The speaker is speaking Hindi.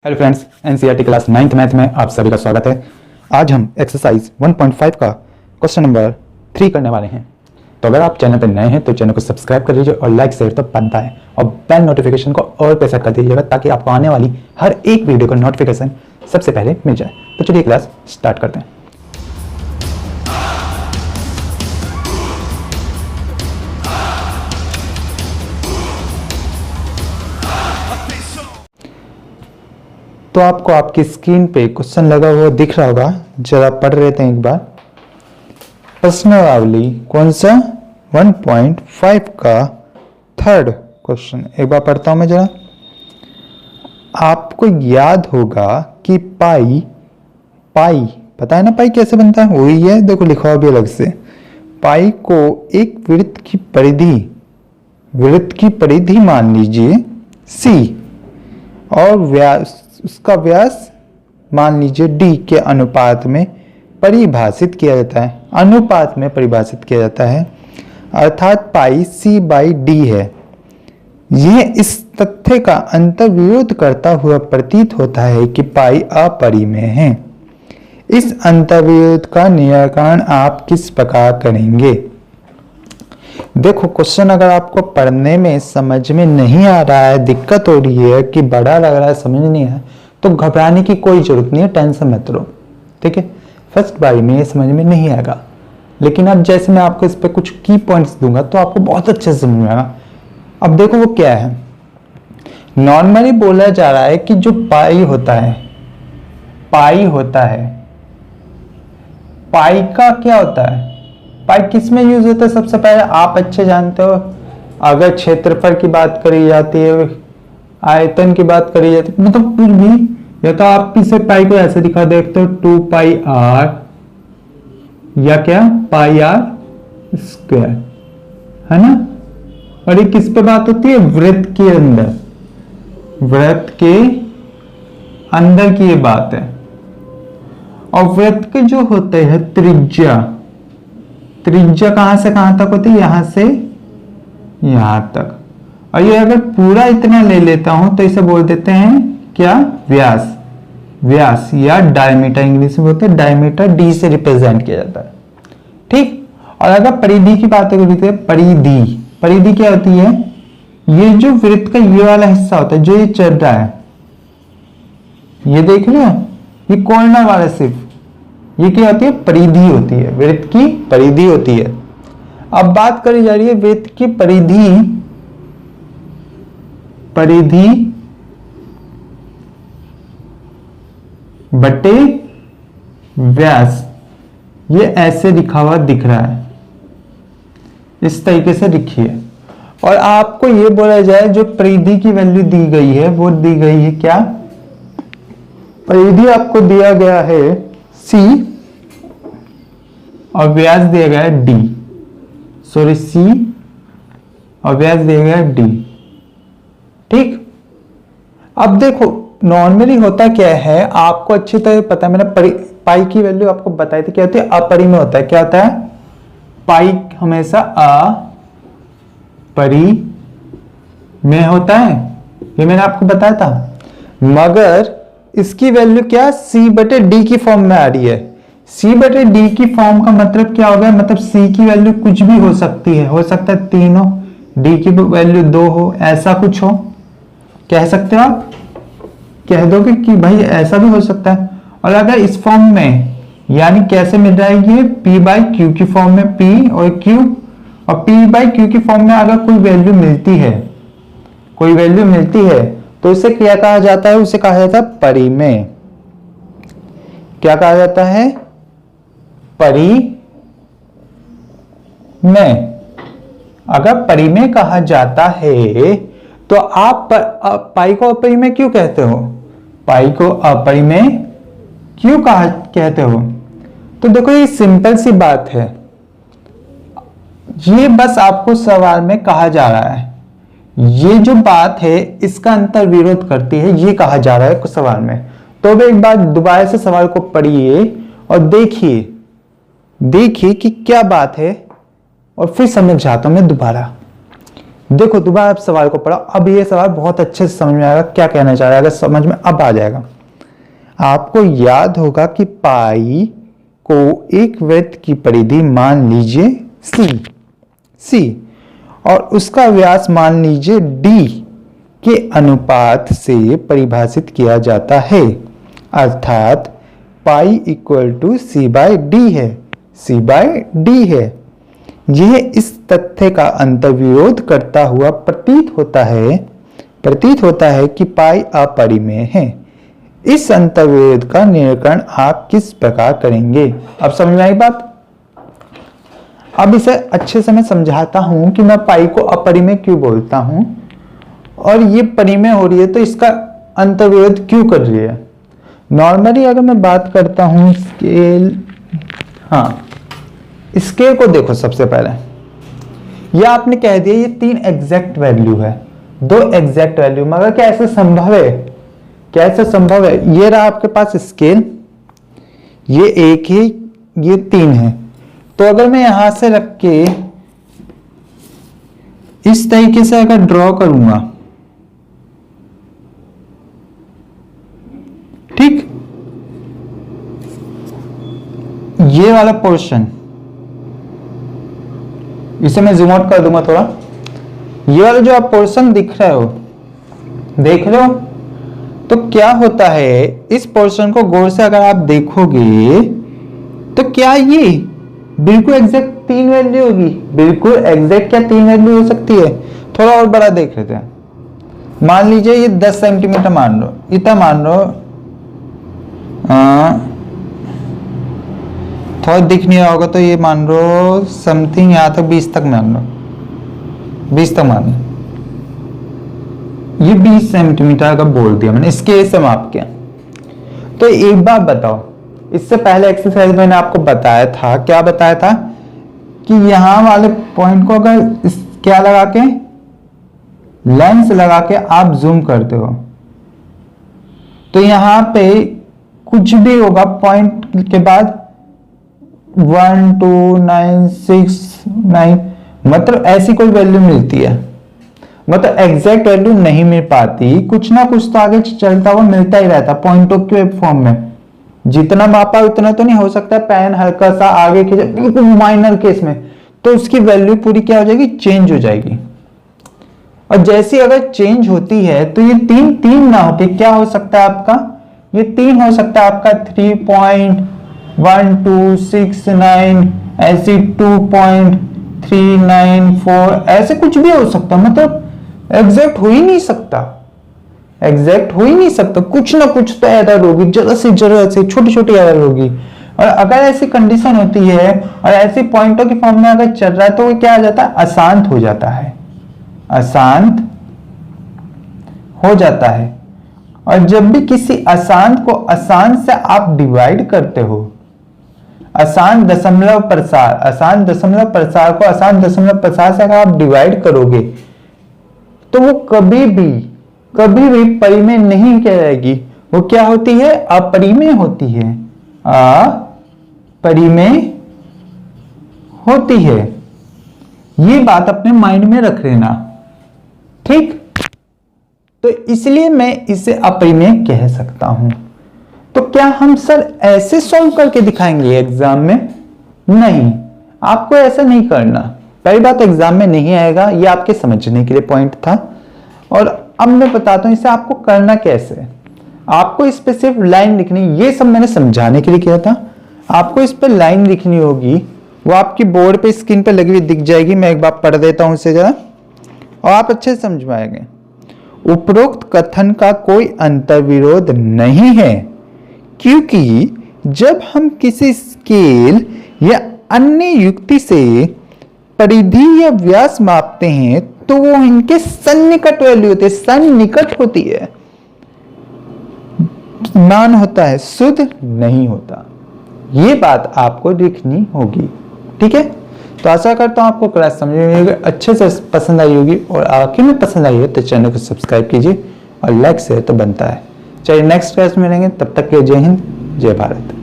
Hello friends, NCERT class 9th math में आप सभी का स्वागत है। आज हम एक्सरसाइज 1.5 का क्वेश्चन नंबर 3 करने वाले हैं। तो अगर आप चैनल पर नए हैं तो चैनल को सब्सक्राइब कर लीजिए और लाइक शेयर तो बनता है, और बेल नोटिफिकेशन को और पे सेट कर दीजिएगा ताकि आपको आने वाली हर एक वीडियो का नोटिफिकेशन सबसे पहले मिल जाए। तो चलिए क्लास स्टार्ट करते हैं। तो आपको आपकी स्क्रीन पे क्वेश्चन लगा हुआ दिख रहा होगा, जरा पढ़ रहे थे एक बार। प्रश्नावली कौन सा 1.5 का थर्ड क्वेश्चन एक बार पढ़ता हूं मैं जरा। आपको याद होगा कि पाई पता है ना पाई कैसे बनता है, वही है, देखो लिखा हुआ भी अलग से। पाई को एक वृत्त की परिधि मान लीजिए C, और उसका व्यास मान लीजिए D के अनुपात में परिभाषित किया जाता है, अर्थात पाई C/D है। यह इस तथ्य का अंतर्विरोध करता हुआ प्रतीत होता है कि पाई अपरिमेय है। इस अंतर्विरोध का निराकरण आप किस प्रकार करेंगे? देखो, क्वेश्चन अगर आपको पढ़ने में समझ में नहीं आ रहा है, दिक्कत हो रही है कि बड़ा लग रहा है, समझ नहीं है, तो घबराने की कोई जरूरत नहीं है, टेंशन मत लो, ठीक है। फर्स्ट बारी में ये समझ में नहीं आएगा, लेकिन अब जैसे मैं आपको इस पे कुछ की पॉइंट्स दूंगा तो आपको बहुत अच्छे से समझ में आएगा। अब देखो वो क्या है। नॉर्मली बोला जा रहा है कि जो पाई होता है, पाई का क्या होता है, पाई किस में यूज होता है? सबसे पहले आप अच्छे जानते हो, अगर क्षेत्रफल की बात करी जाती है, आयतन की बात करी जाती है, मतलब कुछ भी, या तो आप इसे पाई को ऐसे दिखा देखते हो 2πr, या क्या पाई आर स्क्वायर, है ना। और ये किस पे बात होती है? वृत्त के अंदर की ये बात है। और वृत्त के जो होते हैं त्रिज्या कहां से कहां तक होती है? यहां से यहां तक। और ये अगर पूरा इतना ले लेता हूं तो इसे बोल देते हैं क्या? व्यास या डायमीटर, इंग्लिश में बोलते हैं डायमीटर, D से रिप्रेजेंट किया जाता है, ठीक। और अगर परिधि की बात करते हैं, परिधि क्या होती है? ये जो वृत्त का ये वाला हिस्सा होता है, जो ये चल रहा है, ये देख लो, ये कॉर्नर वाला, सिर्फ ये क्या होती है? परिधि होती है, वृत्त की परिधि होती है। अब बात करी जा रही है वृत्त की परिधि बटे व्यास। ये ऐसे लिखा हुआ दिख रहा है, इस तरीके से लिखिए। और आपको ये बोला जाए जो परिधि की वैल्यू दी गई है, वो दी गई है क्या? परिधि आपको दिया गया है C, और व्यास दिया गया है D, C और व्यास दिया गया है D, ठीक। अब देखो, नॉर्मली होता क्या है, आपको अच्छी तरह पता है, मैंने पाई की वैल्यू आपको बताई थी, क्या होती है? अपरिमेय होता है। क्या होता है? पाई हमेशा अपरिमेय होता है, ये मैंने आपको बताया था। मगर इसकी वैल्यू क्या? C/D की फॉर्म में आ रही है। C/D की फॉर्म का मतलब क्या हो गया? मतलब C की वैल्यू कुछ भी हो सकती है, हो सकता है 3 हो, D की वैल्यू 2 हो, ऐसा कुछ हो, कह सकते हो आप, कह दोगे कि भाई ऐसा भी हो सकता है। और अगर इस फॉर्म में, यानी कैसे मिल रहा है ये? P/Q की फॉर्म में, P और Q, और P/Q की फॉर्म में अगर कोई वैल्यू मिलती है तो इसे क्या कहा जाता है? उसे कहा जाता है परिमेय। क्या कहा जाता है? परिमेय। अगर परिमेय कहा जाता है तो आप पाई को अपरिमेय क्यों कहते हो? पाई को अपरिमेय क्यों कहते हो? तो देखो, ये सिंपल सी बात है, ये बस आपको सवाल में कहा जा रहा है, ये जो बात है इसका अंतर विरोध करती है, ये कहा जा रहा है सवाल में। तो अब एक बार दोबारा से सवाल को पढ़िए और देखिए कि क्या बात है, और फिर समझाता हूं मैं दोबारा। देखो दोबारा आप सवाल को पढ़ो, अब ये सवाल बहुत अच्छे से समझ में आएगा क्या कहना चाह रहा है, अगर समझ में अब आ जाएगा। आपको याद होगा कि पाई को एक वृत्त की परिधि मान लीजिए सी और उसका व्यास मान लीजिए d के अनुपात से परिभाषित किया जाता है, अर्थात pi equal to C by D है। यह इस तथ्य का अंतर्विरोध करता हुआ प्रतीत होता है कि पाई अपरिमेय है। इस अंतर्विरोध का निराकरण आप किस प्रकार करेंगे? अब समझ में आई बात। अब इसे अच्छे से मैं समझाता हूं कि मैं पाई को अपरिमेय क्यों बोलता हूं और ये परिमेय हो रही है तो इसका अंतर्विरोध क्यों कर रही है। नॉर्मली अगर मैं बात करता हूं स्केल, हाँ स्केल को देखो, सबसे पहले यह आपने कह दिया ये 3 एग्जैक्ट वैल्यू है, 2 एग्जैक्ट वैल्यू, मगर क्या ऐसा संभव है? क्या ऐसा संभव है? ये रहा आपके पास स्केल, ये 1 है, ये 3 है। तो अगर मैं यहां से रख के इस तरीके से अगर ड्रॉ करूंगा, ठीक, ये वाला पोर्शन, इसे मैं जूम आउट कर दूंगा थोड़ा, ये वाला जो आप पोर्शन देख रहे हो, तो क्या होता है इस पोर्शन को गौर से अगर आप देखोगे तो क्या ये बिल्कुल एग्जैक्ट 3 वैल्यू होगी? बिल्कुल एग्जैक्ट क्या 3 वैल्यू हो सकती है? थोड़ा और बड़ा देख लेते हैं। मान लीजिए ये 10 सेंटीमीटर मान लो, इतना मान लो, थोड़ा दिख नहीं रहा होगा तो ये मान लो समथिंग यहां तक 20 तक मान लो, 20 तक मान लो, ये 20 सेंटीमीटर का बोल दिया मैंने, इसके से माप किया। तो एक बात बताओ, इससे पहले एक्सरसाइज मैंने आपको बताया था, क्या बताया था कि यहां वाले पॉइंट को अगर क्या लगा के, लेंस लगा के आप जूम करते हो तो यहां पे कुछ भी होगा पॉइंट के बाद 1 2 9 6 9, मतलब ऐसी कोई वैल्यू मिलती है, मतलब एग्जैक्ट वैल्यू नहीं मिल पाती, कुछ ना कुछ तो आगे चलता हुआ मिलता ही रहता पॉइंटों के फॉर्म में। जितना मापा उतना तो नहीं हो सकता, पेन हल्का सा आगे खींचे, बिल्कुल माइनर केस में, तो उसकी वैल्यू पूरी क्या हो जाएगी? चेंज हो जाएगी। और जैसी अगर चेंज होती है तो ये 3 ना होके क्या हो सकता है आपका? ये 3 हो सकता है आपका 3.1269, ऐसी 2.394, ऐसे कुछ भी हो सकता, मतलब एग्जैक्ट हो ही नहीं सकता, कुछ ना कुछ तो एरर होगी, जरा से छोटी छोटी एरर होगी। और अगर ऐसी कंडीशन होती है और ऐसी पॉइंटों की फॉर्म में अगर चल रहा है तो वो क्या आ जाता है? अशांत हो जाता है। और जब भी किसी अशांत को अशांत से आप डिवाइड करते हो, अशांत दशमलव प्रसार को अशांत दशमलव प्रसार से अगर आप डिवाइड करोगे तो वो कभी भी परिमेय नहीं कहलाएगी, वो क्या होती है? अपरिमेय होती है। ये बात अपने माइंड में रख लेना, ठीक? तो इसलिए मैं इसे अपरिमेय कह सकता हूं। तो क्या हम सर ऐसे सॉल्व करके दिखाएंगे एग्जाम में? नहीं, आपको ऐसा नहीं करना। पहली बात एग्जाम में नहीं आएगा, ये आपके समझने के लिए पॉइंट था। और अब मैं बताता हूं इसे आपको करना कैसे। आपको इस पे सिर्फ लाइन लिखनी, ये सब मैंने समझाने के लिए किया था। आपको इस पे लाइन लिखनी होगी, वो आपकी बोर्ड पे स्क्रीन पे लगी हुई दिख जाएगी। मैं एक बार पढ़ देता हूं इसे जरा, और आप अच्छे से समझ पाएंगे। उपरोक्त कथन का कोई अंतर्विरोध नहीं है, क्योंकि जब हम किसी स्केल या अन्य युक्ति से परिधि या व्यास मापते हैं तो वो इनके सन्निकट वैल्यू होती है, सन्निकट होती है, मान होता है, शुद्ध नहीं होता। ये बात आपको लिखनी होगी, ठीक है? तो आशा करता हूं आपको क्लास समझ में अच्छे से पसंद आई होगी, और आखिर में पसंद आई है तो चैनल को सब्सक्राइब कीजिए और लाइक शेयर तो बनता है। चलिए नेक्स्ट क्लास में मिलेंगे, तब तक के जय हिंद, जय भारत।